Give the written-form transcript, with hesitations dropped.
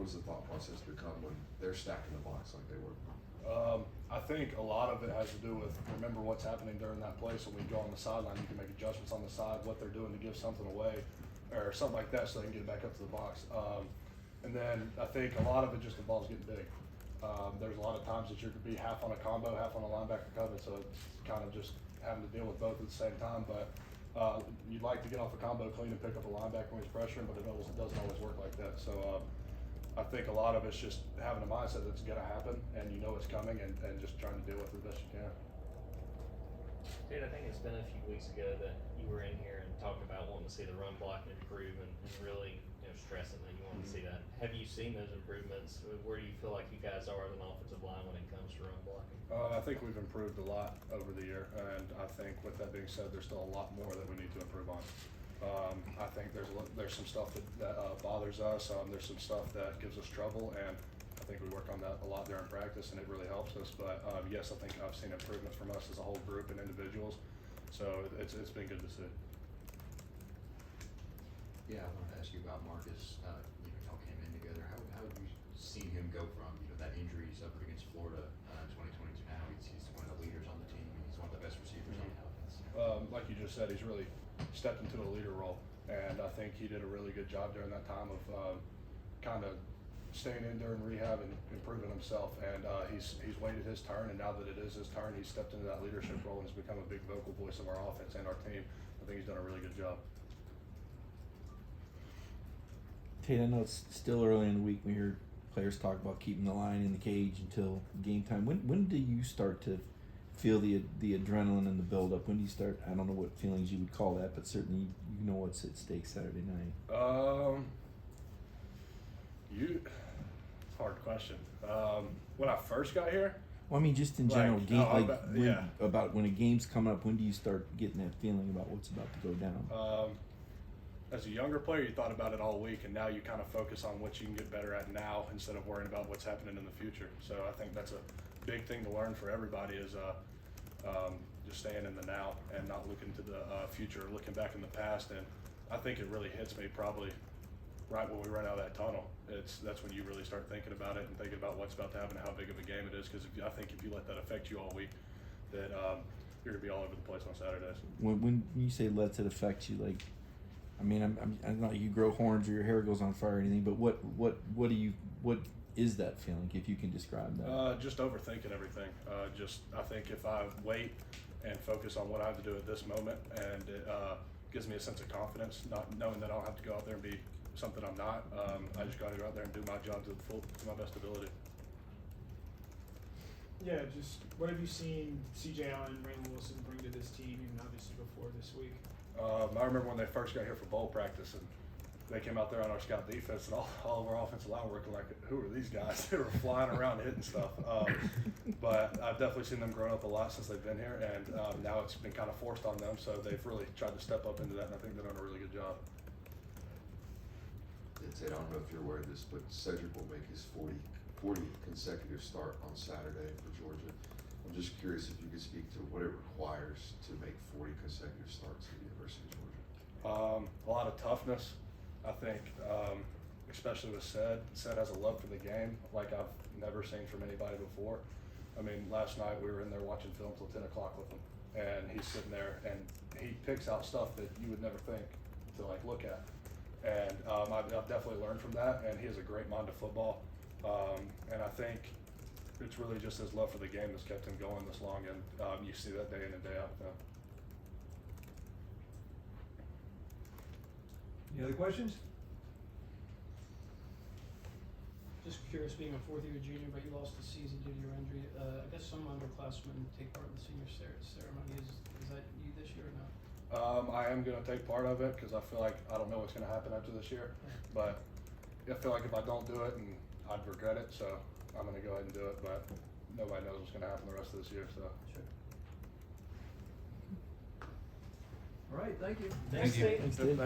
was the thought process become when they're stacking the box like they were? I think a lot of it has to do with remember what's happening during that play. So when you go on the sideline, you can make adjustments on the side, what they're doing to give something away, or something like that, so they can get it back up to the box. And then I think a lot of it just involves getting big. There's a lot of times that you could be half on a combo, half on a linebacker cover, so it's kind of just having to deal with both at the same time. But you'd like to get off a combo clean and pick up a linebacker when he's pressuring, but it doesn't always work like that. So I think a lot of it's just having a mindset that's going to happen, and you know it's coming, and just trying to deal with it the best you can. Tate, I think it's been a few weeks ago that you were in here and talked about wanting to see the run blocking improve and really stressing that you want to see that. Have you seen those improvements? Where do you feel like you guys are as an offensive line when it comes to run blocking? I think we've improved a lot over the year, and I think with that being said, there's still a lot more that we need to improve on. I think there's some stuff that bothers us. There's some stuff that gives us trouble, and I think we work on that a lot during practice, and it really helps us. But yes, I think I've seen improvements from us as a whole group and individuals. So it's been good to see. Yeah, I wanted to ask you about Marcus. Y'all came in together. How have you seen him go from that injury he's suffered against Florida in 2022? Now he's one of the leaders on the team. He's one of the best receivers on the offense. Like you just said, he's really stepped into a leader role, and I think he did a really good job during that time of kind of staying in during rehab and improving himself. And he's waited his turn, and now that it is his turn, he's stepped into that leadership role and has become a big vocal voice of our offense and our team. I think he's done a really good job. Tate, I know it's still early in the week. We hear players talk about keeping the line in the cage until game time. When do you start to feel the adrenaline and the build up? When do you start? I don't know what feelings you would call that, but certainly you know what's at stake Saturday night. Hard question. When I first got here. Well, I mean, just in general, Like, about when a game's coming up. When do you start getting that feeling about what's about to go down? As a younger player, you thought about it all week, and now you kind of focus on what you can get better at now instead of worrying about what's happening in the future. So I think that's a big thing to learn for everybody is just staying in the now and not looking to the future or looking back in the past. And I think it really hits me probably right when we run out of that tunnel. That's when you really start thinking about it and thinking about what's about to happen and how big of a game it is. Because I think if you let that affect you all week, that you're gonna be all over the place on Saturdays. When you say lets it affect you, like, I mean, I don't know, you grow horns or your hair goes on fire or anything, but what is that feeling, if you can describe that? Just overthinking everything. I think if I wait and focus on what I have to do at this moment, and it gives me a sense of confidence, not knowing that I don't have to go out there and be something I'm not. I just got to go out there and do my job to my best ability. Yeah, just what have you seen C.J. Allen and Raylan Wilson bring to this team, even obviously before this week? I remember when they first got here for bowl practice, and they came out there on our scout defense, and all of our offensive line were looking like, who are these guys? They were flying around hitting stuff. But I've definitely seen them grow up a lot since they've been here, and now it's been kind of forced on them, so they've really tried to step up into that, and I think they're doing a really good job. Tate, I don't know if you're aware of this, but Cedric will make his 40 consecutive start on Saturday for Georgia. I'm just curious if you could speak to what it requires to make 40 consecutive starts at the University of Georgia. A lot of toughness, I think, especially with Ced. Ced has a love for the game like I've never seen from anybody before. I mean, last night we were in there watching film till 10 o'clock with him, and he's sitting there and he picks out stuff that you would never think to like look at. And I've definitely learned from that, and he has a great mind to football. And I think it's really just his love for the game that's kept him going this long, and you see that day in and day out. Any other questions? Just curious, being a fourth-year junior, but you lost the season due to your injury. I guess some underclassmen take part in the senior ceremony. Is that you this year or not? I am going to take part of it because I feel like I don't know what's going to happen after this year. But I feel like if I don't do it, and I'd regret it, so I'm going to go ahead and do it. But nobody knows what's going to happen the rest of this year. So. Sure. All right, thank you. Thanks, Tate. Thanks, Tate.